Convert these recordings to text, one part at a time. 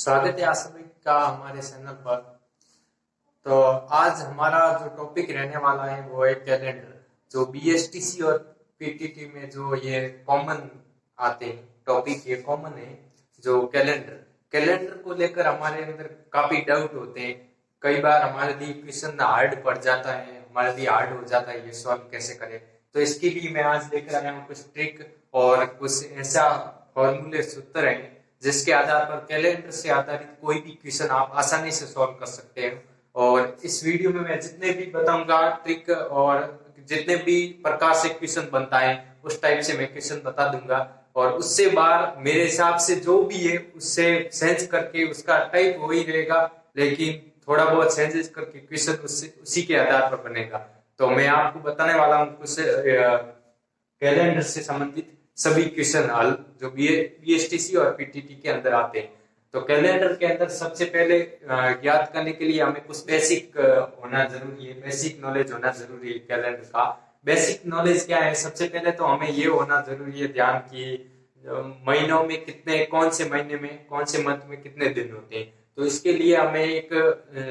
स्वागत है आप सभी का हमारे चैनल पर। तो आज हमारा जो टॉपिक रहने वाला है वो है कैलेंडर। जो बीएसटीसी और पीटीटी में जो ये कॉमन आते हैं टॉपिक, ये कॉमन है। जो कैलेंडर कैलेंडर को लेकर हमारे अंदर काफी डाउट होते हैं। कई बार हमारे लिए क्वेश्चन हार्ड पड़ जाता है, हमारे लिए हार्ड हो जाता है ये सॉल्व कैसे करें। तो इसके लिए मैं आज लेकर आया हूँ कुछ ट्रिक और कुछ ऐसा फॉर्मूले सूत्र है जिसके आधार पर कैलेंडर से आधारित कोई भी क्वेश्चन आप आसानी से सॉल्व कर सकते हैं। और इस वीडियो में मैं जितने भी बताऊंगा ट्रिक और जितने भी प्रकार से क्वेश्चन बनता है उस टाइप से मैं क्वेश्चन बता दूंगा। और उससे बाहर मेरे हिसाब से जो भी है उससे चेंज करके उसका टाइप हो ही रहेगा, लेकिन थोड़ा बहुत चेंजेस करके क्वेश्चन उसी के आधार पर बनेगा। तो मैं आपको बताने वाला हूँ कुछ कैलेंडर से संबंधित सभी क्वेश्चन हल जो बीएसटीसी और पीटीटी के अंदर आते हैं। तो कैलेंडर के अंदर सबसे पहले याद करने के लिए हमें कुछ बेसिक होना जरूरी है, बेसिक नॉलेज होना जरूरी है। कैलेंडर का बेसिक नॉलेज क्या है? सबसे पहले तो हमें ये होना जरूरी है ध्यान की महीनों में कितने, कौन से महीने में, कौन से मंथ में कितने दिन होते हैं। तो इसके लिए हमें एक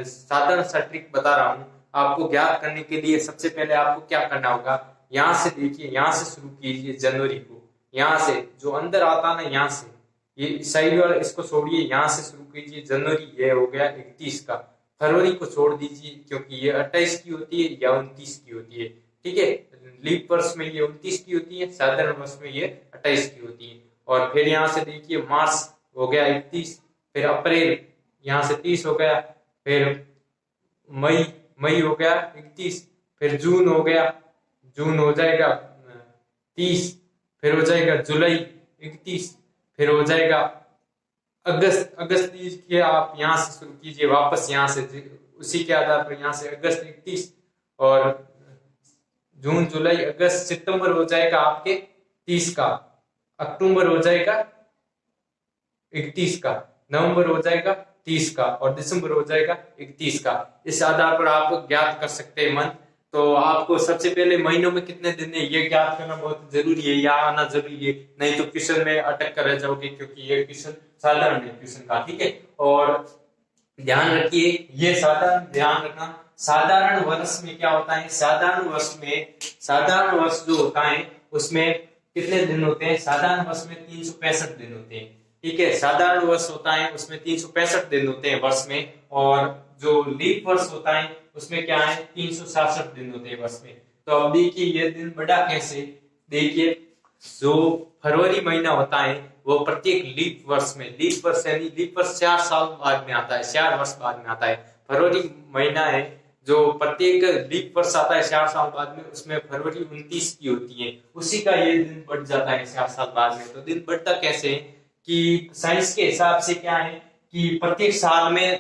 साधारण सा ट्रिक बता रहा हूँ आपको ज्ञात करने के लिए। सबसे पहले आपको क्या करना होगा, यहाँ से देखिए, यहाँ से शुरू कीजिए जनवरी को। यहाँ से जो अंदर आता ना, यहाँ से ये साइड वाला इसको छोड़िए, यहाँ से शुरू कीजिए जनवरी। ये हो गया 31 का। फरवरी को छोड़ दीजिए क्योंकि ये 28 की होती है या 29 की होती है। ठीक है, लीप वर्ष में ये 29 की होती है, साधारण वर्ष में ये 28 की होती है। और फिर यहाँ से देखिए मार्च हो गया 31, फिर अप्रैल यहाँ से 30 हो गया, फिर मई हो गया 31, फिर जून हो गया, जून हो जाएगा 30, फिर हो जाएगा जुलाई 31, फिर हो जाएगा अगस्त। अगस्त के आप यहाँ से शुरू कीजिए वापस, यहाँ से उसी के आधार पर यहाँ से अगस्त 31, और जून जुलाई अगस्त सितंबर हो जाएगा आपके 30 का, अक्टूबर हो जाएगा 31 का, नवंबर हो जाएगा 30 का, और दिसंबर हो जाएगा 31 का। इस आधार पर आप ज्ञात कर सकते हैं मंथ। तो आपको सबसे पहले महीनों में कितने दिन है ये ज्ञात करना बहुत जरूरी है, या आना जरूरी है, नहीं तो क्वेश्चन में अटक कर रह जाओगे क्योंकि ये क्वेश्चन साधारण है क्वेश्चन का। ठीक है, और ध्यान रखिए, ये साधारण ध्यान रखना। साधारण वर्ष में क्या होता है, साधारण वर्ष जो होता है उसमें कितने दिन होते हैं? साधारण वर्ष में 365 दिन होते हैं। ठीक है, साधारण वर्ष होता है उसमें 365 दिन होते हैं वर्ष में, और जो लीप वर्ष होता है उसमें क्या है, 366 दिन होते हैं वर्ष में। तो अब देखिए ये दिन बढ़ा कैसे, देखिए जो फरवरी महीना होता है वो प्रत्येक लीप वर्ष में, लीप वर्ष यानी लीप वर्ष 4 साल बाद में आता है, 4 वर्ष बाद में आता है। फरवरी महीना है जो प्रत्येक लीप वर्ष आता है 4 साल बाद में, उसमें फरवरी 29 की होती है, उसी का ये दिन बढ़ जाता है 4 साल बाद में। तो दिन बढ़ता कैसे है कि साइंस के हिसाब से क्या है कि प्रत्येक साल में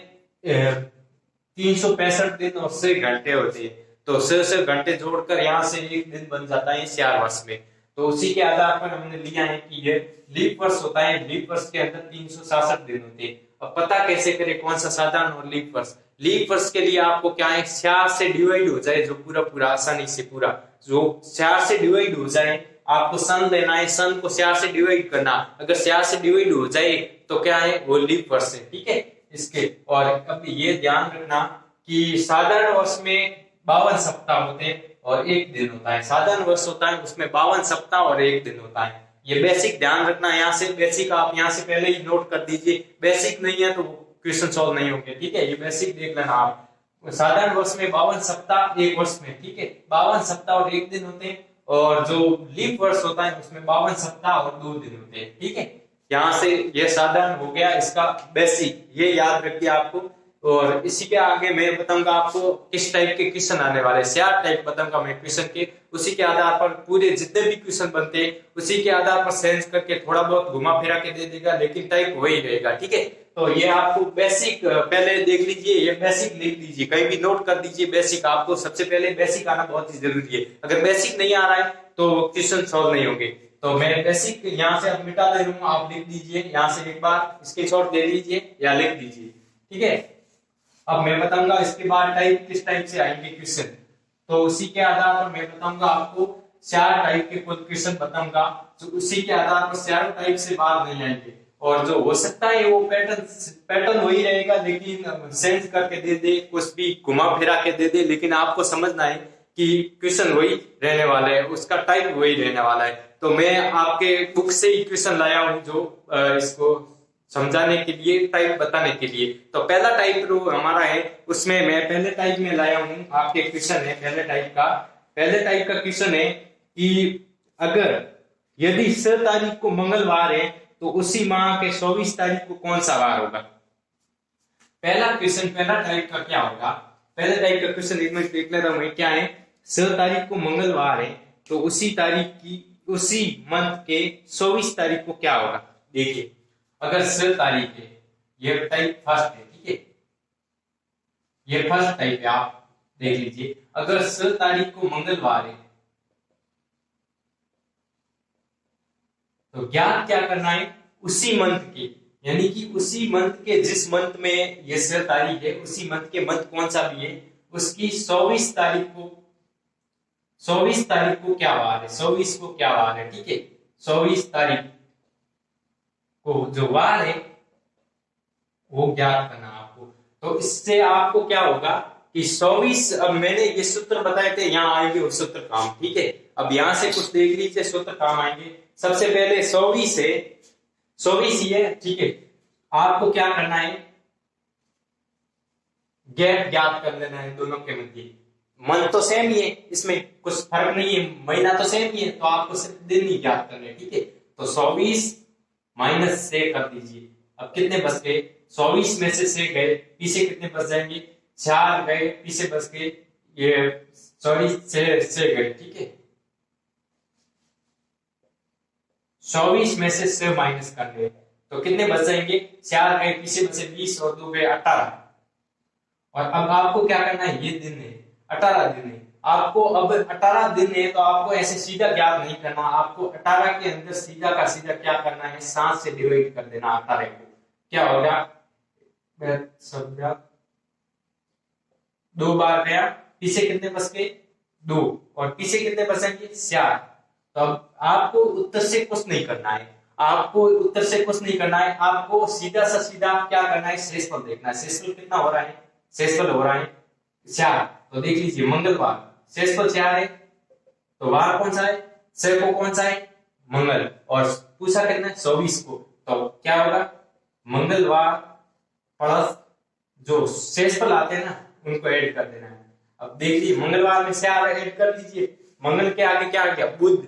365 दिन और 6 घंटे होते हैं। तो 6 घंटे जोड़कर यहाँ से एक दिन बन जाता है 4 वर्ष में। तो उसी के आधार पर हमने लिया है कि ये लीप वर्ष होता है, लीप वर्ष के अंदर 366 दिन होते हैं। अब पता कैसे करें कौन सा साधारण और लीप वर्ष? लीप वर्ष के लिए आपको क्या है, 4 से डिवाइड हो जाए जो पूरा आसानी से पूरा जो 4 से डिवाइड हो जाए, आपको सन लेना है, सन को 4 से डिवाइड करना। अगर 4 से डिवाइड हो जाए तो क्या है, वो लीप वर्ष है। ठीक है, इसके और अब ये ध्यान रखना कि साधारण वर्ष में 52 सप्ताह होते हैं और 1 दिन होता है। साधारण वर्ष होता है उसमें 52 सप्ताह और 1 दिन होता है। ये बेसिक ध्यान रखना। यहाँ से बेसिक आप यहाँ से पहले ही नोट कर दीजिए, बेसिक नहीं है तो क्वेश्चन सॉल्व नहीं होंगे। ठीक है, ये बेसिक देख लेना आप। साधारण वर्ष में 52 सप्ताह एक वर्ष में, ठीक है, 52 सप्ताह और 1 दिन होते हैं। और जो लीप वर्ष होता है उसमें 52 सप्ताह और 2 दिन होते हैं। ठीक है, यहाँ से ये साधारण हो गया, इसका बेसिक ये याद रखिए आपको। और इसी के आगे मैं बताऊंगा आपको किस टाइप के क्वेश्चन आने वाले, 4 टाइप बताऊंगा मैं क्वेश्चन के। उसी के आधार पर पूरे जितने भी क्वेश्चन बनते हैं उसी के आधार पर चेंज करके थोड़ा बहुत घुमा फिरा के दे देगा, लेकिन टाइप वही रहेगा। ठीक है, तो ये आपको बेसिक पहले देख लीजिए, ये बेसिक लिख लीजिए, कहीं भी नोट कर दीजिए बेसिक। आपको सबसे पहले बेसिक आना बहुत ही जरूरी है। अगर बेसिक नहीं आ रहा है तो क्वेश्चन सॉल्व नहीं होंगे। तो मैं बेसिक यहाँ से अब मिटा दे रहा हूँ, आप लिख दीजिए, यहाँ से एक बार स्क्रीनशॉट ले लीजिए या लिख दीजिए। ठीक है, अब मैं बताऊंगा इसके बाद टाइप किस टाइप से आएंगे क्वेश्चन। तो उसी के आधार पर मैं बताऊंगा आपको 4 टाइप के कुल क्वेश्चन बताऊंगा, जो उसी के आधार पर 4 टाइप से बाहर नहीं आएंगे। और जो हो सकता है वो पैटर्न वही रहेगा, लेकिन सेंस करके दे दे, कुछ भी घुमा फिरा के दे दे, लेकिन आपको समझना है कि क्वेश्चन वही रहने वाला है, उसका टाइप वही रहने वाला है। तो मैं आपके बुक से ही क्वेश्चन लाया हूं जो इसको समझाने के लिए, टाइप बताने के लिए। तो पहला टाइप जो हमारा है उसमें मैं पहले टाइप में लाया हूं आपके क्वेश्चन है पहले टाइप का क्वेश्चन है कि अगर यदि 6 तारीख को मंगलवार है तो उसी माह के 24 तारीख को कौन सा वार होगा। पहला क्वेश्चन पहला टाइप का क्या होगा, पहले टाइप का क्वेश्चन एक मिनट देख ले रहा हूं क्या है। 6 तारीख को मंगलवार है तो उसी मंथ के 24 तारीख को क्या होगा। देखिए अगर 6 तारीख है, ये टाइप फर्स्ट है, ठीक है, ये फर्स्ट टाइप है, आप देख लीजिए। अगर 6 तारीख को मंगलवार है तो ज्ञात क्या करना है, उसी मंथ के, यानी कि उसी मंथ के, जिस मंथ में ये 6 तारीख है उसी मंथ के, मंथ कौन सा भी है उसकी 24 तारीख को क्या वार है, 24 को क्या वार है, ठीक है। 24 तारीख को जो वार है वो ज्ञात करना आपको। तो इससे आपको क्या होगा कि 24, अब मैंने ये सूत्र बताए थे, यहाँ आएंगे वो सूत्र काम, ठीक है। अब यहां से कुछ देख लीजिए सूत्र काम आएंगे। सबसे पहले 24 ही है, ठीक है। आपको क्या करना है, गैप ज्ञात कर लेना है दोनों के मध्य। मंथ तो सेम ही है, इसमें कुछ फर्क नहीं है, महीना तो सेम ही है, तो आपको सिर्फ दिन ही ज्ञात करने, ठीक है। तो 24 माइनस से कर दीजिए। अब कितने बच गए, 24 में से गए, पीछे कितने बच जाएंगे, 4 गए, पीछे बच गए ये, सॉरी से गए, ठीक है। 24 में से 6 माइनस कर ले तो कितने बच जाएंगे, 4 गए, पीछे बचे 20 और 2 गए 18। और अब आपको क्या करना है, ये दिन है 18 दिन है आपको। अब 18 दिन है तो आपको ऐसे सीधा ज्ञात नहीं करना, आपको 18 के अंदर सीधा का सीधा क्या करना है, 7 से डिवाइड कर देना 18 को। क्या होगा, 2 बार गया, पीछे कितने बच गए 2 और पीछे कितने बचेंगे 4। तो अब आपको उत्तर से कुछ नहीं करना है, आपको सीधा सा सीधा क्या करना है, शेषफल देखना है। शेषफल कितना हो रहा है, शेषफल हो रहा है 4। तो देख लीजिए मंगलवार, शेषफल 4 है तो वार कौन सा है, 6 को कौन सा है, मंगल, और पूछा कितना है 24 को। तो क्या होगा, मंगलवार प्लस जो शेषफल आते हैं ना उनको ऐड कर देना है। अब देखिए मंगलवार में 4 ऐड कर दीजिए, मंगल के आगे क्या आ गया, बुध,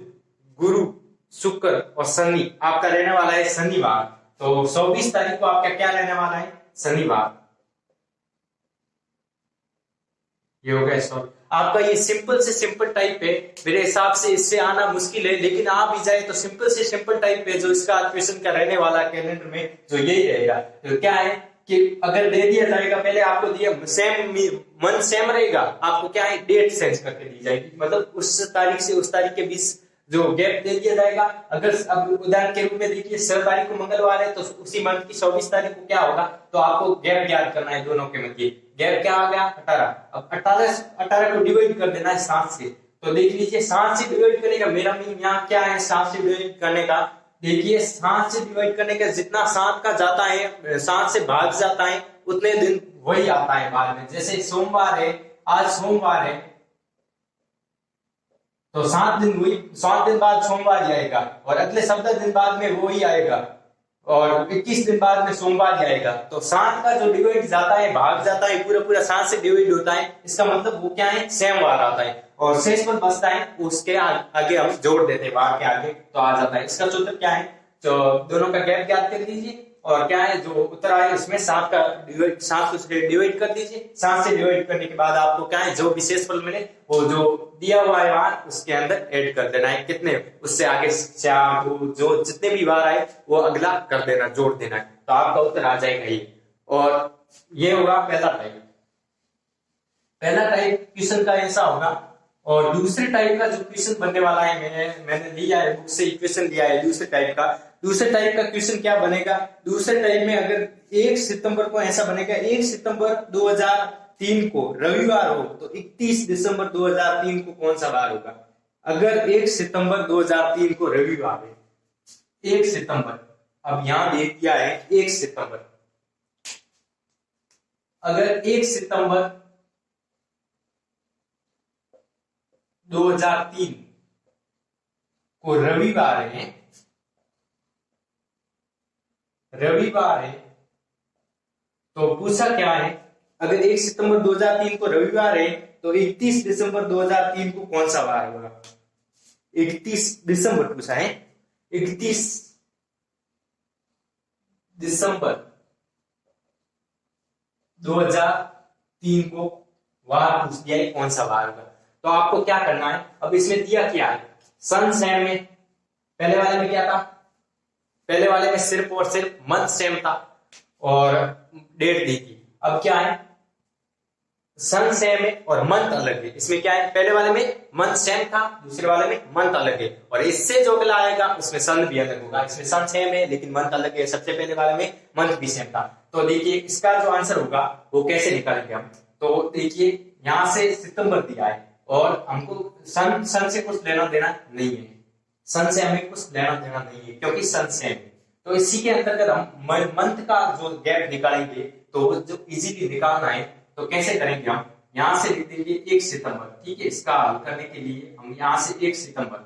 गुरु, शुक्र और शनि, आपका रहने वाला है शनिवार। तो 24 तारीख को आपका क्या रहने वाला है, शनिवार। ये हो गया सॉल्व। आपका ये सिंपल से सिंपल टाइप है, मेरे हिसाब से इससे आना मुश्किल है, लेकिन आ भी जाए तो सिंपल से सिंपल टाइप है जो इसका क्वेश्चन का रहने वाला कैलेंडर में जो यही रहेगा। तो क्या है कि अगर दे दिया जाएगा, पहले आपको दिया सेम मंथ सेम रहेगा, आपको क्या है डेट चेंज करके दी जाएगी, मतलब उस तारीख से उस तारीख के बीच जो गैप दे दिया जाएगा। अगर अब उदाहरण के रूप में देखिए 6 तारीख को मंगलवार है तो उसी मंथ की 24 तारीख को क्या होगा, तो आपको गैप ज्ञात करना है दोनों के मध्य। गैप क्या आ गया 18। अब 18 को डिवाइड कर देना है 7 से। तो देख लीजिए 7 से डिवाइड करने का मेरा मीन यहाँ क्या है, 7 से डिवाइड करने का। देखिए 7 से डिवाइड करने का जितना 7 का जाता है, 7 से भाग जाता है, उतने दिन वही आता है बाद में। जैसे सोमवार है, आज सोमवार है तो 7 दिन हुई, 7 दिन बाद सोमवार ही आएगा, और अगले 17 दिन बाद में वो ही आएगा, और 21 दिन बाद में सोमवार ही आएगा। तो 7 का जो डिवाइड जाता है, भाग जाता है, पूरा 7 से डिवाइड होता है, इसका मतलब वो क्या है, सेम वार आता है। और शेष पर बचता है उसके आगे हम जोड़ देते हैं, वार के आगे तो आ जाता है। इसका सूत्र क्या है, तो दोनों का गैप ज्ञात कर दीजिए, और क्या है जो उत्तर आए उसमें 7 से डिवाइड कर दीजिए। 7 से डिवाइड करने के बाद आपको क्या है, जो विशेष फल मिले वो जो दिया हुआ है वार उसके अंदर ऐड कर देना है। कितने, उससे आगे 4 जो जितने भी वार आए वो अगला कर देना, जोड़ देना है, तो आपका उत्तर आ जाएगा ये। और ये होगा पहला टाइप क्वेश्चन का ऐसा होगा। और दूसरे टाइप का जो क्वेश्चन बनने वाला है, मैंने लिया है बुक से इक्वेशन लिया है दूसरे टाइप का क्वेश्चन क्या बनेगा। दूसरे टाइप में अगर 1 सितंबर को ऐसा बनेगा, 1 सितंबर 2003 को रविवार हो तो 31 दिसंबर 2003 को कौन सा वार होगा। अगर 1 सितंबर 2003 को रविवार है, 1 सितंबर अब यहां दे दिया है 1 सितंबर। अगर 1 सितंबर 2003 को रविवार है तो पूछा क्या है, अगर 1 सितंबर 2003 को रविवार है तो 31 दिसंबर 2003 को कौन सा वार होगा। 31 दिसंबर पूछा है, 31 दिसंबर 2003 को वार पूछ दिया है, कौन सा वार होगा। तो आपको क्या करना है, अब इसमें दिया क्या है, सन सेम में, पहले वाले में क्या था, पहले वाले में सिर्फ और सिर्फ मंथ सेम था और डेट दी थी। अब क्या है, सन सेम है और मंथ अलग है। इसमें क्या है, पहले वाले में मंथ सेम था, दूसरे वाले में मंथ अलग है, और इससे जो अगला आएगा उसमें सन भी अलग होगा। इसमें सन सेम है लेकिन मंथ अलग है, सबसे पहले वाले में मंथ भी सेम था। तो देखिए इसका जो आंसर होगा वो कैसे निकालेंगे हम। तो देखिए यहां से सितंबर दिया है और हमको सन से कुछ लेना देना नहीं है, सन से हमें कुछ लेना देना नहीं है क्योंकि सन सेम है। तो इसी के अंतर्गत हम मंथ का जो गैप निकालेंगे तो जो इजीली निकालना है तो कैसे करेंगे, हम यहां से लिख देंगे 1 सितंबर। ठीक है, इसका हल करने के लिए हम यहां से 1 सितंबर,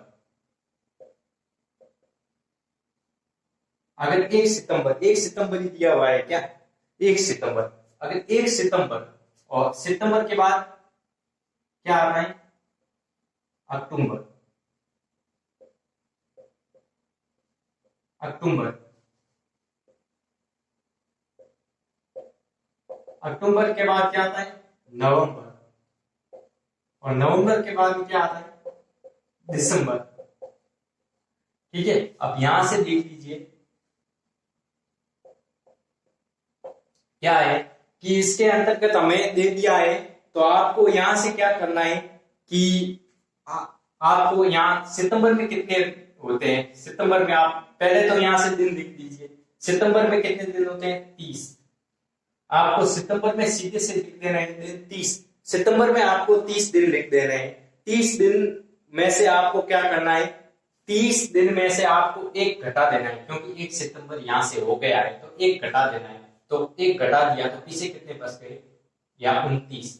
अगर 1 सितंबर ही दिया हुआ है क्या, 1 सितंबर, अगर 1 सितंबर और सितंबर के बाद क्या आता है, अक्टूबर, अक्टूबर के बाद क्या आता है, नवंबर, और नवंबर के बाद क्या आता है, दिसंबर। ठीक है, अब यहां से देख लीजिए क्या है कि इसके अंतर्गत हमें दे दिया है, तो आपको यहां से क्या करना है कि आपको यहां सितंबर में कितने होते हैं, सितंबर में आप पहले तो यहां से दिन लिख दीजिए, सितंबर में कितने दिन होते हैं, 30। आपको सितंबर में सीधे से लिख देना है दिन 30, सितंबर में आपको 30 दिन लिख देना है। 30 दिन में से आपको क्या करना है, 30 दिन में से आपको एक घटा देना है, क्योंकि 1 सितंबर यहां से हो गया है तो एक घटा देना है। तो एक घटा दिया तो पीछे कितने बच गए, या 29।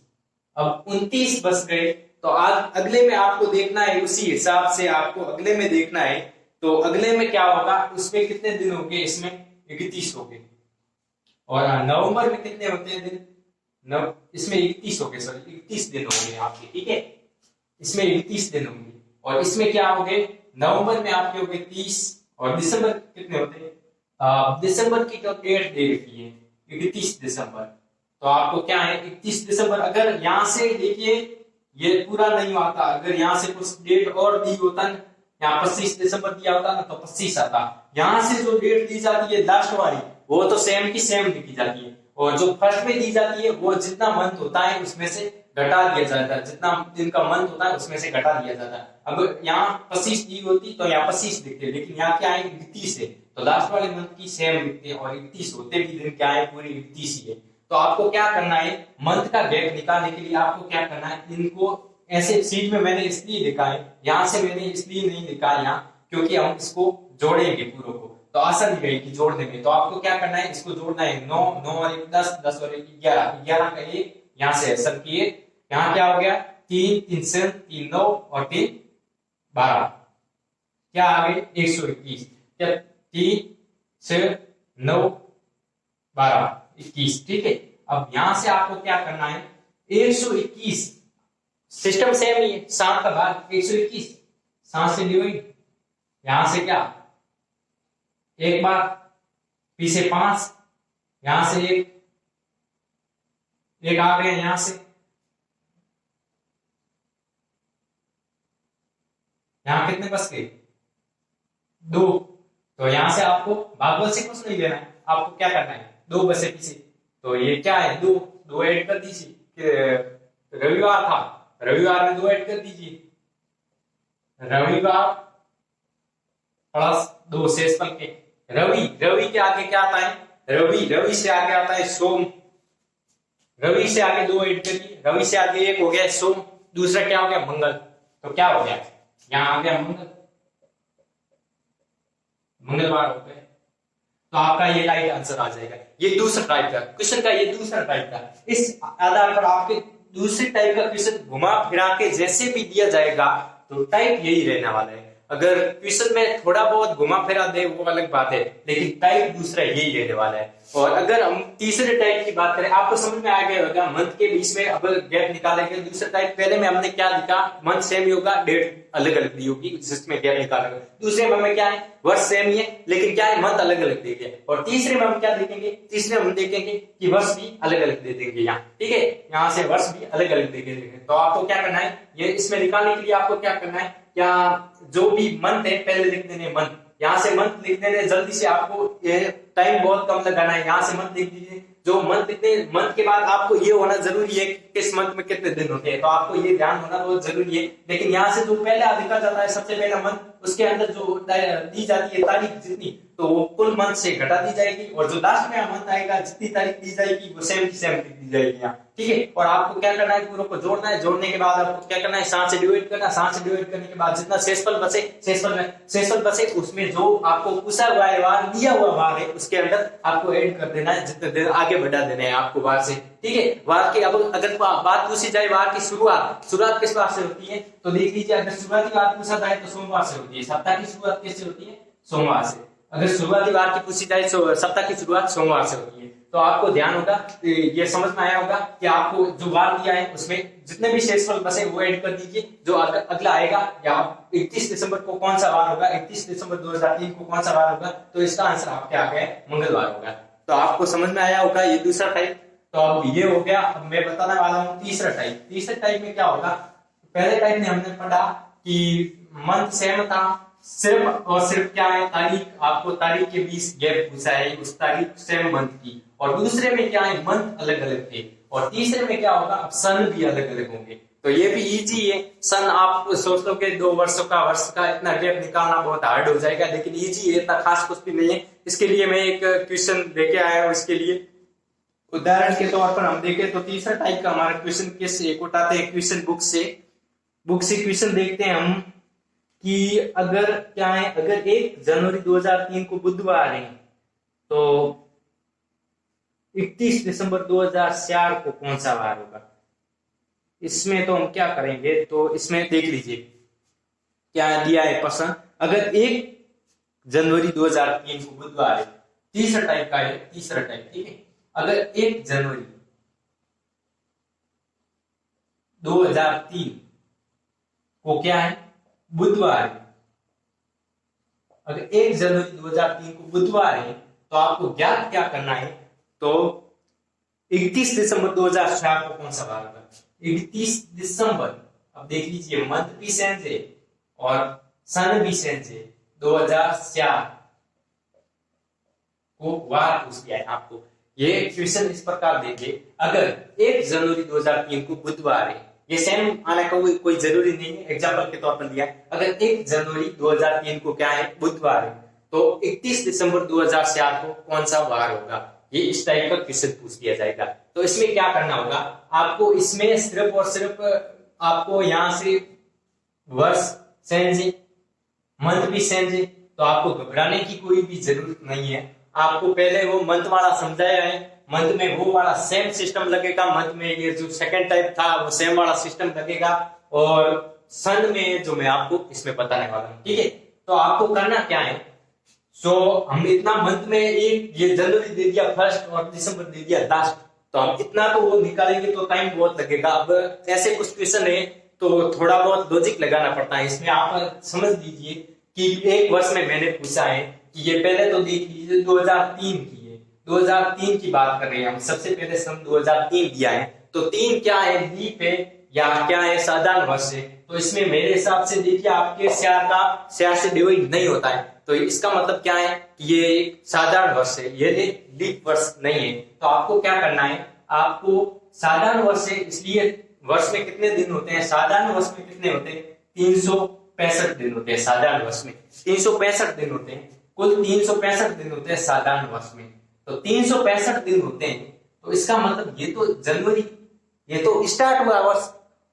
अब 29 बच गए तो आज अगले में आपको देखना है, उसी हिसाब से आपको अगले में देखना है। तो अगले में क्या होगा, उसमें कितने दिन होंगे, इसमें 31 हो गए, और नवंबर में कितने होते हैं दिन, इसमें 31 हो गए, सॉरी 31 दिन होंगे आपके। ठीक है, इसमें 31 दिन होंगे, और इसमें क्या हो गए, नवंबर में आपके हो गए 30, और दिसंबर कितने होते हैं, दिसंबर की जो डेट दे रखी है 31 दिसंबर, तो आपको क्या है 31 दिसंबर। अगर यहां से देखिए ये पूरा नहीं आता, अगर यहां से कुछ डेट और दी होता, यहाँ 25 दिसंबर दिया होता ना तो 25 आता। यहां से जो डेट दी जाती है लास्ट वाली वो तो सेम की सेम लिखी जाती है, और जो फर्स्ट में दी जाती है वो जितना मंथ होता है उसमें से घटा दिया जाता है, जितना दिन का मंथ होता है उसमें से घटा दिया जाता है। अब यहाँ 25 दी होती तो यहाँ 25 लिखते, लेकिन यहाँ क्या है 31 है, तो लास्ट वाले मंथ की सेम लिखते हैं, और 31 होते भी दिन क्या है, पूरी 31 ही है। तो आपको क्या करना है, मंथ का गैप निकालने के लिए आपको क्या करना है, इनको ऐसे सीट में मैंने इसलिए लिखा है, यहां से मैंने इसलिए नहीं लिखा यहाँ क्योंकि हम इसको जोड़ेंगे पूरों को तो आसानी रहेगी जोड़ने में। तो आपको क्या करना है, इसको जोड़ना है, 9 9 और 1 10, 10 और 1 11, 11 का 1 यहाँ से सब किए, यहाँ क्या हो गया 3 3 से 3 9 और 3 12, क्या आ गए 121, क्या 3 से 9 12 21। ठीक है, अब यहां से आपको क्या करना है, 121, सिस्टम सेम ही है, 7 का भाग 121, 7 से डिवाइड, यहां से क्या एक बार, पीछे 5, यहां से एक आ गया, यहां से यहां कितने बच गए 2, तो यहां से आपको भागवत से कुछ नहीं लेना है, आपको क्या करना है 2 बचे पीछे, तो ये क्या है 2 2 ऐड कर दीजिए, रविवार था, रविवार में 2 ऐड कर दीजिए, रविवार प्लस 2 शेष पल के, रवि के आगे क्या आता है, रवि से आगे आता है सोम, रवि से आगे 2 ऐड करिए, रवि से आगे 1 हो गया सोम, दूसरा क्या हो गया मंगल, तो क्या हो गया यहां आ गया मंगलवार हो गए। तो आपका ये राइट आंसर आ जाएगा। ये दूसरा टाइप का क्वेश्चन का, ये दूसरा टाइप का। इस आधार पर आपके दूसरे टाइप का क्वेश्चन घुमा फिरा के जैसे भी दिया जाएगा तो टाइप यही रहने वाला है। अगर क्वेश्चन में थोड़ा बहुत घुमा फिरा दे वो अलग बात है, लेकिन टाइप दूसरा यही रहने वाला है। और अगर हम तीसरे टाइप की बात करें, आपको समझ में आ गया होगा मंथ के बीच में अब गैप निकालेंगे। दूसरा टाइप पहले में हमने क्या लिखा, मंथ सेम ही होगा, डेट अलग अलग दी होगी जिसमें गैप निकालेंगे। दूसरे में हमें क्या है, वर्ष सेम ही है लेकिन क्या है, मंथ अलग अलग दे दिया। और तीसरे में हम क्या देखेंगे, तीसरे में हम देखेंगे कि वर्ष भी अलग अलग दे देंगे यहाँ, ठीक है, यहाँ से वर्ष भी अलग अलग दे देंगे। तो आपको क्या करना है, ये इसमें निकालने के लिए आपको क्या करना है, या जो भी मंथ है पहले लिख देने मंथ, यहाँ से मंथ लिख देने जल्दी से, आपको ये टाइम बहुत कम लगाना है। यहाँ से मंथ लिख दीजिए, जो मंथ लिखते हैं मंथ के बाद आपको ये होना जरूरी है कि किस मंथ में कितने दिन होते हैं, तो आपको ये ध्यान होना बहुत जरूरी है। लेकिन यहाँ से जो पहले लिखा जाता है सबसे पहला मंथ, उसके अंदर जो दी जाती है तारीख जितनी, तो वो कुल मंथ से घटा दी जाएगी, और जो लास्ट में मंथ आएगा जितनी तारीख दी जाएगी वो सेम की सेम लिख दी जाएगी यहाँ, ठीक है। और आपको क्या करना है, पूरों को जोड़ना है, जोड़ने के बाद आपको क्या करना है, 7 से डिवाइड करना, 7 से डिवाइड करने के बाद जितना शेषफल बचे उसमें जो आपको पूछा हुआ है वार, दिया हुआ वार है, उसके अंदर आपको ऐड कर देना है, जितने दिन आगे बढ़ा देना है आपको वार से, ठीक है। वार की अब अगर बात पूछी जाए वार की शुरुआत किस बार से होती है, तो देख लीजिए, अगर शुरुआती बात पूछा जाए तो सोमवार से होती है। सप्ताह की शुरुआत कैसे होती है, सोमवार से। अगर शुरुआती बार की पूछी जाए तो सप्ताह की शुरुआत सोमवार से होती है। तो आपको ध्यान होगा, ये समझ में आया होगा कि आपको जो वार दिया है उसमें जितने भी शेषफल बचे वो ऐड कर दीजिए। जो अगला आएगा, या 31 दिसंबर को कौन सा वार होगा, 31 दिसंबर 2003 को कौन सा वार होगा, तो इसका आंसर आपके आ गया मंगलवार होगा। तो आपको समझ में आया होगा ये दूसरा टाइप। तो अब ये हो गया, अब मैं बताने वाला हूँ तीसरा टाइप। तीसरे टाइप में क्या होगा, पहले टाइप में हमने पढ़ा कि मंथ सेम था, सिर्फ और सिर्फ क्या है, तारीख, आपको तारीख के बीच गैप पूछा है, उस तारीख सेम मंथ की। और दूसरे में क्या है, मंथ अलग अलग थे। और तीसरे में क्या होगा, अब सन भी अलग अलग होंगे। तो ये भी इजी है। सन आप सोच लो कि 2 वर्ष का इतना गैप निकालना बहुत हार्ड हो जाएगा, लेकिन इजी है, इतना खास कुछ भी नहीं है। इसके लिए मैं एक क्वेश्चन लेके आया हूँ। इसके लिए उदाहरण के तौर पर हम देखें तो तीसरा टाइप का हमारा क्वेश्चन किससे उठाते हैं, क्वेश्चन बुक से क्वेश्चन देखते हैं हम कि अगर क्या है, अगर 1 जनवरी 2003 को बुधवार है तो 31 दिसंबर 2004 को कौन सा वार होगा। इसमें तो हम क्या करेंगे, तो इसमें देख लीजिए क्या दिया है प्रश्न। अगर 1 जनवरी 2003 को बुधवार है, तीसरा टाइप का है, तीसरा टाइप, ठीक है। अगर 1 जनवरी 2003 को क्या है, बुधवार है, अगर 1 जनवरी 2003 को बुधवार है तो आपको ज्ञात क्या करना है, तो 31 दिसंबर 2004 को कौन सा वार होगा। 31 दिसंबर, अब देख लीजिए मंथ भी सेंस है और सन भी सेंस है, 2004 को वार पूछ दिया है आपको। ये क्वेश्चन इस प्रकार देंगे, अगर 1 जनवरी 2003 को बुधवार है, ये सेम आने का कोई जरूरी नहीं है, एग्जांपल के तौर पर लिया। अगर 1 जनवरी 2003 को क्या है, बुधवार है, तो 31 दिसंबर 2004 को कौन सा वार होगा। ये इस टाइप का क्वेश्चन पूछ दिया जाएगा। तो इसमें क्या करना होगा आपको, इसमें सिर्फ और सिर्फ आपको यहाँ से वर्ष सेंस है, मंथ भी सेंस है, तो आपको घबराने की कोई भी जरूरत नहीं है। आपको पहले वो मंथ वाला समझाया है, मंथ में वो वाला सेम सिस्टम लगेगा, मंथ में ये जो सेकंड टाइप था वो सेम वाला सिस्टम लगेगा, और सन में जो मैं आपको इसमें बताने वाला हूँ, ठीक है। तो आपको करना क्या है, सो हम इतना मंथ में ये जनवरी दे दिया फर्स्ट और दिसंबर दे दिया लास्ट, तो हम इतना तो वो निकालेंगे तो टाइम बहुत लगेगा। अब ऐसे कुछ क्वेश्चन है तो थोड़ा बहुत लॉजिक लगाना पड़ता है इसमें। आप समझ लीजिए कि 1 वर्ष में मैंने पूछा है कि ये पहले तो देख लीजिए 2003 की है, 2003 की बात कर रहे हैं हम, सबसे पहले सन 2003 दिया है, तो 3 क्या है, लीप है या क्या है, साधारण वर्ष है। तो इसमें मेरे हिसाब से देखिए आपके स्यार से डिवाइड नहीं होता है, तो इसका मतलब क्या है कि ये साधारण वर्ष है, ये लीप वर्ष नहीं है। तो आपको क्या करना है, आपको साधारण वर्ष है, इसलिए वर्ष में कितने दिन होते हैं, साधारण वर्ष में कितने होते हैं, 365 दिन होते हैं साधारण वर्ष में, 365 दिन होते हैं, कुल 365 दिन होते हैं साधारण वर्ष में। तो 365 दिन होते हैं, तो इसका मतलब ये तो जनवरी, ये तो स्टार्ट हुआ वर्ष,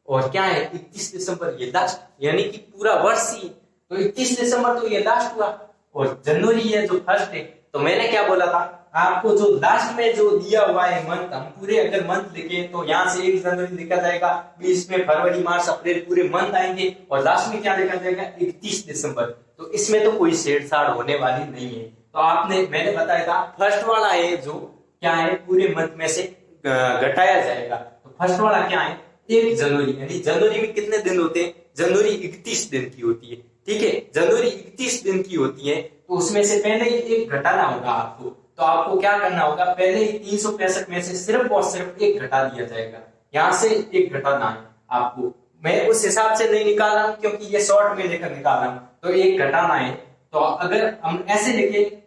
और क्या है 31 दिसंबर ये लास्ट, यानी कि पूरा वर्ष ही, तो 31 दिसंबर तो ये लास्ट हुआ, और जनवरी है जो फर्स्ट है। तो मैंने क्या बोला था आपको, जो लास्ट में जो दिया हुआ है मंथ, हम पूरे अगर मंथ लिखे तो यहाँ से 1 जनवरी लिखा जाएगा, बीच में फरवरी मार्च अप्रैल पूरे मंथ आएंगे, और लास्ट में क्या लिखा जाएगा 31 दिसंबर। तो इसमें तो कोई छेड़छाड़ होने वाली नहीं है। तो मैंने बताया था फर्स्ट वाला है जो क्या है पूरे मंथ में से घटाया जाएगा। तो फर्स्ट वाला क्या है 1 जनवरी, यानी जनवरी में कितने दिन होते हैं, जनवरी 31 दिन की होती है, ठीक है, जनवरी 31 दिन की होती है। तो उसमें से पहले ही एक घटाना होगा आपको। तो आपको क्या करना होगा, पहले ही 365 में से सिर्फ और सिर्फ 1 घटा दिया जाएगा, यहाँ से 1 घटाना है आपको। मैं उस हिसाब से नहीं निकाल रहा हूँ क्योंकि ये शॉर्ट में लेकर निकाल रहा हूँ, तो 1 घटाना है। तो अगर हम ऐसे लिखे,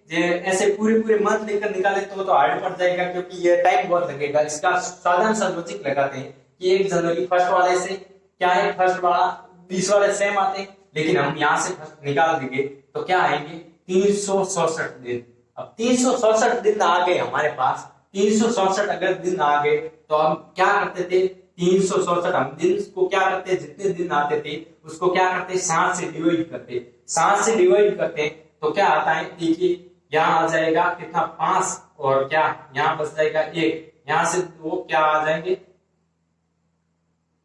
ऐसे पूरे पूरे मंथ लेकर निकाले तो हार्ड पड़ जाएगा, क्योंकि ये टाइम बहुत लगेगा। इसका साधारण सा लॉजिक लगाते हैं कि 1 जनवरी फर्स्ट वाले से क्या है, फर्स्ट वाला 20 वाले सेम आते हैं, लेकिन हम यहाँ से निकाल देंगे तो क्या आएंगे 367 दिन। अब 367 दिन आ गए हमारे पास, 367 अगर दिन आ गए तो हम क्या करते थे, 367 हम दिन को क्या करते, जितने दिन आते थे उसको क्या करते 7 से डिवाइड करते, 7 से डिवाइड करते तो क्या आता है, देखिए यहाँ आ जाएगा कितना 5, और क्या यहाँ बच जाएगा 1, यहाँ से 2 क्या आ जाएंगे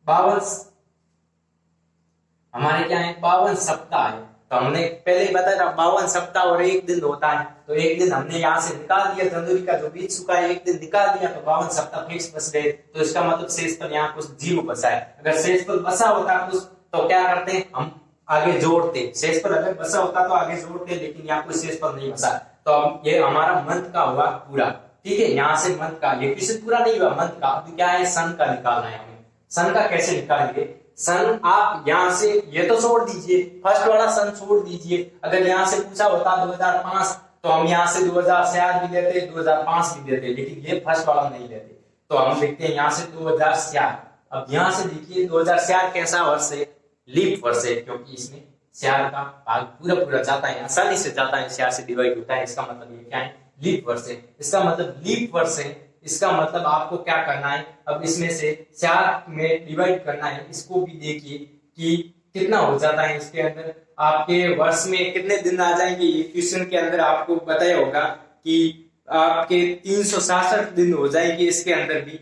52, हमारे क्या है 52 सप्ताह है। तो हमने पहले ही बताया था 52 सप्ताह और 1 दिन होता है। तो 1 दिन हमने यहाँ से निकाल दिया, जनवरी का जो बीच चुका है 1 दिन निकाल दिया, तो 52 सप्ताह फिक्स बच गए। तो इसका मतलब शेषफल यहाँ कुछ 0 बचा है। अगर शेषफल बचा होता कुछ तो क्या करते हैं, हम आगे जोड़ते, शेषफल अगर बचा होता तो आगे जोड़ते, लेकिन यहाँ कोई शेषफल नहीं बचा। तो अब ये हमारा मंथ का हुआ पूरा, ठीक है, यहाँ से मंथ का, ये किसी पूरा नहीं हुआ मंथ का। अभी क्या है सन का निकालना है हमें। सन का कैसे निकालेंगे, सन आप यहाँ से ये तो छोड़ दीजिए, फर्स्ट वाला सन छोड़ दीजिए। अगर यहाँ से पूछा होता 2005 तो हम यहाँ से 2004 भी लेते, 2005 भी लेते, लेकिन ये फर्स्ट वाला नहीं लेते। तो हम लिखते हैं यहाँ से 2004। अब यहाँ से देखिए 2004 कैसा वर्ष है, लीप वर्ष है, क्योंकि इसमें 4 का भाग पूरा पूरा जाता है, आसानी से जाता है, 4 से डिवाइड होता है। इसका मतलब ये क्या है, लीप वर्ष है। इसका मतलब लीप वर्ष है। इसका मतलब आपको क्या करना है, अब इसमें से 4 में डिवाइड करना है। इसको भी देखिए कि कितना हो जाता है, इसके अंदर आपके वर्ष में कितने दिन आ जाएंगे। ये क्वेश्चन के अंदर आपको बताया होगा कि आपके 367 दिन हो जाएंगे, इसके अंदर भी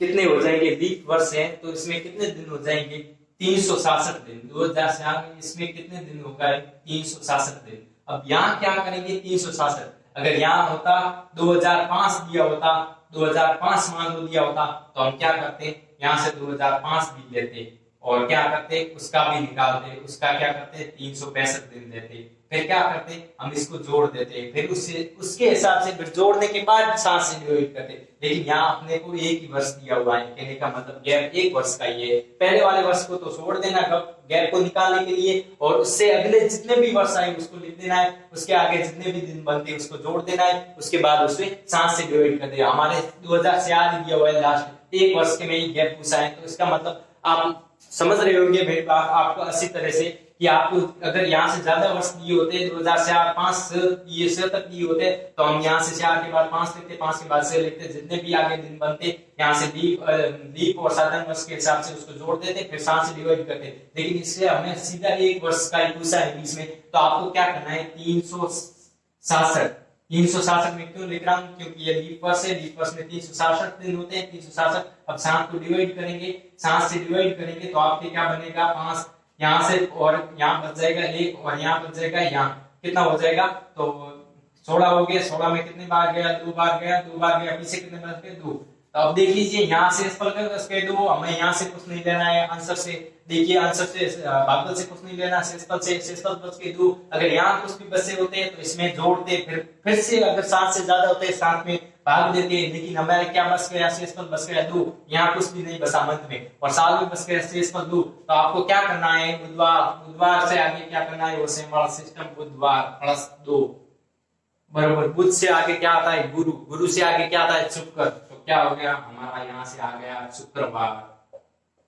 कितने हो जाएंगे, लीप वर्ष है तो इसमें कितने दिन हो जाएंगे 367 दिन। 2004 में इसमें कितने दिन होगा 367 दिन। अब यहाँ क्या करेंगे 367, अगर यहाँ होता 2005 दिया होता, 2005 मान लो दिया होता, तो हम क्या करते यहाँ से 2005 भी लेते और क्या करते उसका भी निकालते, उसका क्या करते 365 दिन लेते, फिर क्या करते हम इसको जोड़ देते, फिर उसके हिसाब से फिर जोड़ने के बाद 7 से डिवाइड करते। लेकिन यहाँ अपने को एक ही वर्ष दिया हुआ है, कहने का मतलब गैप 1 वर्ष का ही है। पहले वाले वर्ष को तो छोड़ देना गैप को निकालने के लिए, और उससे अगले जितने भी वर्ष आए उसको लिख देना है, उसके आगे जितने भी दिन बनते उसको जोड़ देना है, उसके बाद उसे 7 से डिवाइड कर देना। हमारे 2004 दिया हुआ है, लास्ट 1 वर्ष के में ही गैप पूछा है। तो इसका मतलब आप समझ रहे होंगे मेरी बात आपको अच्छी तरह से कि आपको अगर यहाँ से ज्यादा वर्ष दिए होते 2004 5 ये से तक दिए होते तो हम यहाँ से 4 के बाद 5 लिखते, 5 के बाद 6 लिखते, जितने भी आगे दिन बनते यहाँ से लीप और साधारण वर्ष के हिसाब से उसको जोड़ देते, फिर 7 से डिवाइड करते। लेकिन इससे हमें सीधा 1 वर्ष का ही पूछा है बीच में, तो आपको क्या करना है 367 में क्यों लिख रहा हूँ, क्योंकि ये लीप वर्ष है, लीप वर्ष में 367 दिन होते हैं, 367। अब 7 को डिवाइड करेंगे, 7 से डिवाइड करेंगे तो आपके क्या बनेगा 5 यहाँ से, और यहाँ बच जाएगा 1 और यहाँ बच जाएगा, यहाँ कितना हो जाएगा तो 16 हो गया। 16 में कितने बार गया 2 बार गया, 2 बार गया, पीछे कितने बार गए 2। तो अब देख लीजिए यहाँ से इसके 2, हमें यहाँ से कुछ नहीं लेना है आंसर से, देखिए आंसर से भागफल से कुछ नहीं लेना, शेषफल से, शेषफल बच के 2। अगर यहाँ कुछ भी बचे होते हैं तो इसमें जोड़ते, फिर से अगर 7 से ज्यादा होते हैं 7 में भाग देते हैं, लेकिन हमारे क्या बच गया शेषफल बच गया 2, यहाँ कुछ भी नहीं बचा मंथ में, और साल में बच गया शेषफल 2। तो आपको क्या करना है बुधवार से आगे क्या करना है, वो सेम वाला सिस्टम, बुधवार प्लस 2 बराबर, बुध से आगे क्या आता है गुरु, गुरु से आगे क्या आता है शुक्र, तो क्या हो गया हमारा यहाँ से आ गया शुक्रवार,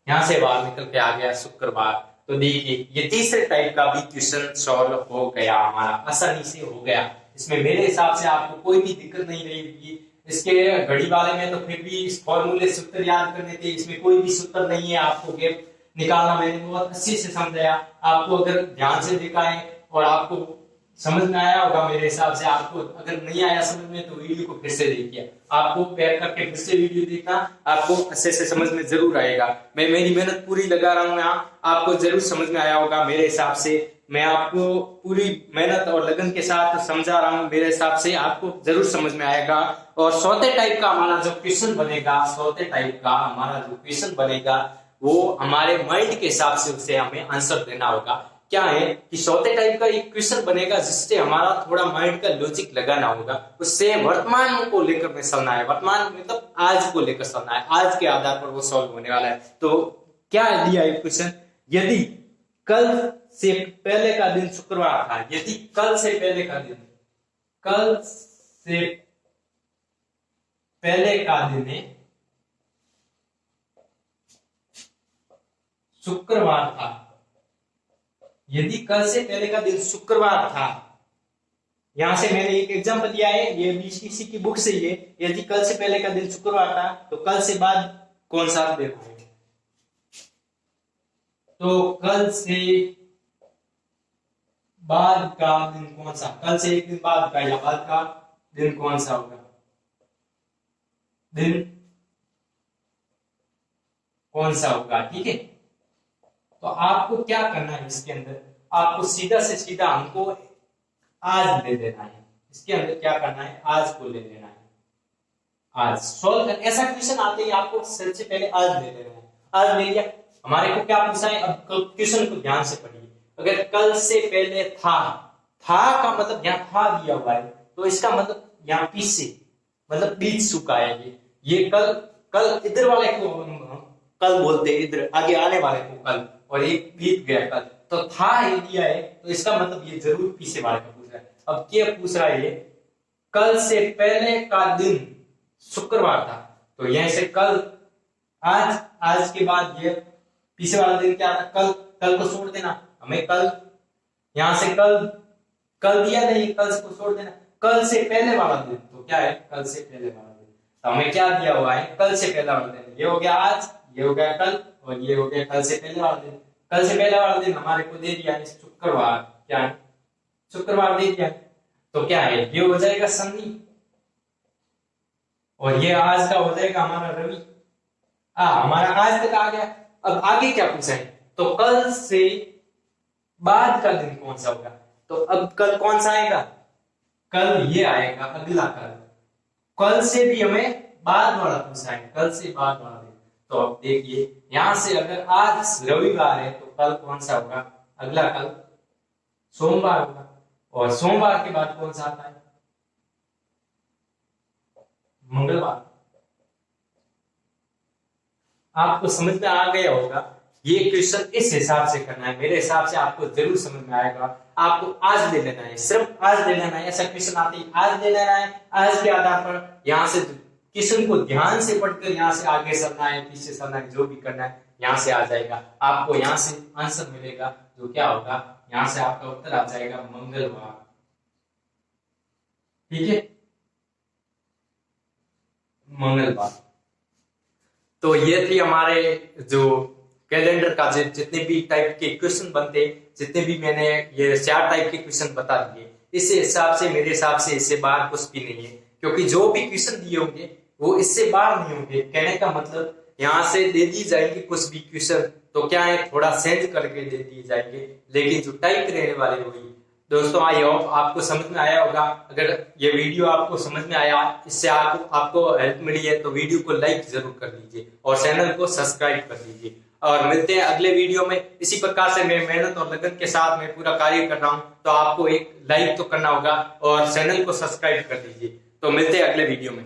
यहाँ से बाहर निकल के आ गया शुक्रवार। तो देखिए ये तीसरे टाइप का भी क्वेश्चन सॉल्व हो गया हमारा, आसानी से हो गया। इसमें मेरे हिसाब से आपको कोई भी दिक्कत नहीं रहेगी। इसके घड़ी वाले में तो फिर भी इस फॉर्मूले सूत्र याद करने थे, इसमें कोई भी सूत्र नहीं है, आपको गैप निकालना मैंने बहुत अच्छे से समझाया। आपको अगर ध्यान से देखा है और आपको समझ में आया होगा मेरे हिसाब से आपको। अगर नहीं आया समझ में तो वीडियो को फिर से देखिए, आपको पैर करके फिर से वीडियो देखना, आपको अच्छे से समझ में जरूर आएगा। मैं मेरी मेहनत पूरी लगा रहा हूँ यहाँ, आपको जरूर समझ में आया होगा मेरे हिसाब से। मैं आपको पूरी मेहनत और लगन के साथ समझा रहा हूँ, मेरे हिसाब से आपको जरूर समझ में आएगा। और चौथे टाइप का हमारा जो क्वेश्चन बनेगा, चौथे टाइप का हमारा जो क्वेश्चन बनेगा वो हमारे माइंड के हिसाब से उसे हमें आंसर देना होगा। क्या है कि चौथे टाइप का एक क्वेश्चन बनेगा जिससे हमारा थोड़ा माइंड का लॉजिक लगाना होगा, उससे वर्तमान को लेकर में चलना है, वर्तमान मतलब आज को लेकर चलना है, आज के आधार पर वो सॉल्व होने वाला है। तो क्या दिया है क्वेश्चन, यदि कल से पहले का दिन शुक्रवार था, यदि कल से पहले का दिन, कल से पहले का दिन शुक्रवार था, यदि कल से पहले का दिन शुक्रवार था, यहां से मैंने एक एग्जांपल लिया है, ये बीएसटीसी की बुक से ये, यदि कल से पहले का दिन शुक्रवार था तो कल से बाद कौन सा दिन है, तो कल से बाद का दिन कौन सा, कल से एक दिन बाद का या बाद का दिन कौन सा होगा, दिन कौन सा होगा। ठीक है, तो आपको क्या करना है, इसके अंदर आपको सीधा से सीधा हमको आज ले लेना है, इसके अंदर क्या करना है, आज को ले लेना है, आज सॉल्व कर। ऐसा क्वेश्चन आते ही आपको सबसे पहले आज ले लेना है, आज ले लिया। हमारे को क्या पूछा है, अब क्वेश्चन को ध्यान से पढ़िए। अगर कल से पहले था का मतलब यहाँ था दिया हुआ है, तो इसका मतलब यहाँ पीछे मतलब बीच चुका है ये कल इधर वाले को हम कल बोलते हैं, इधर आगे आने वाले को कल, और एक बीत गया कल, तो था ये दिया है, तो इसका मतलब ये जरूर पीछे वाले का पूछ रहा है। अब क्या पूछ रहा है ये, कल से पहले का दिन शुक्रवार था, तो यहीं से कल आज के बाद ये पीछे वाला दिन क्या था, कल को छोड़ देना, हमें कल यहां से कल दिया नहीं, कल को छोड़ देना, कल से पहले वाला दिन, तो क्या है कल से पहले वाला दिन, तो हमें क्या दिया हुआ है, कल से पहले वाला दिन, ये हो गया आज, ये हो गया कल, और ये हो गया कल से पहले वाला दिन। कल से पहले वाला दिन हमारे को दे दिया है शुक्रवार, क्या है शुक्रवार दे दिया, तो क्या है ये हो जाएगा शनि, और ये आज का हो जाएगा हमारा रवि। हमारा आज तक आ गया। अब आगे क्या पूछा है, तो कल से बाद का दिन कौन सा होगा, तो अब कल कौन सा आएगा, कल ये आएगा अगला कल से भी हमें बाद वाला पूछा है, कल से बाद वाला दिन। तो अब देखिए यहां से अगर आज रविवार है तो कल कौन सा होगा, अगला कल सोमवार होगा, और सोमवार के बाद कौन सा आता है, मंगलवार। आपको समझ में आ गया होगा, ये क्वेश्चन इस हिसाब से करना है, मेरे हिसाब से आपको जरूर समझ में आएगा। आपको आज ले लेना है, सिर्फ आज ले लेना है, ऐसा क्वेश्चन आते ही आज ले लेना है, आज के आधार पर यहाँ से क्वेश्चन को ध्यान से पढ़कर यहाँ से आगे चलना है, पीछे चलना है, जो भी करना है यहाँ से आ जाएगा, आपको यहाँ से आंसर मिलेगा, जो क्या होगा, यहाँ से आपका उत्तर आ जाएगा मंगलवार। ठीक है, मंगलवार। तो ये थी हमारे जो कैलेंडर का जितने भी टाइप के क्वेश्चन बनते, जितने भी मैंने ये 4 टाइप के क्वेश्चन बता दिए, इस हिसाब से मेरे हिसाब से इससे बाहर कुछ भी नहीं है, क्योंकि जो भी क्वेश्चन दिए होंगे वो इससे बाहर नहीं होंगे। कहने का मतलब यहाँ से दे दी जाएंगे कुछ भी क्वेश्चन, तो क्या है थोड़ा चेंज करके दे दिए जाएंगे, लेकिन जो टाइप रहने वाले होगी। दोस्तों आई होप आपको समझ में आया होगा। अगर ये वीडियो आपको समझ में आया, इससे आपको हेल्प मिली है, तो वीडियो को लाइक जरूर कर लीजिए और चैनल को सब्सक्राइब कर लीजिए। और मिलते हैं अगले वीडियो में। इसी प्रकार से मैं मेहनत और लगन के साथ मैं पूरा कार्य कर रहा हूं, तो आपको एक लाइक तो करना होगा और चैनल को सब्सक्राइब कर दीजिए। तो मिलते हैं अगले वीडियो में।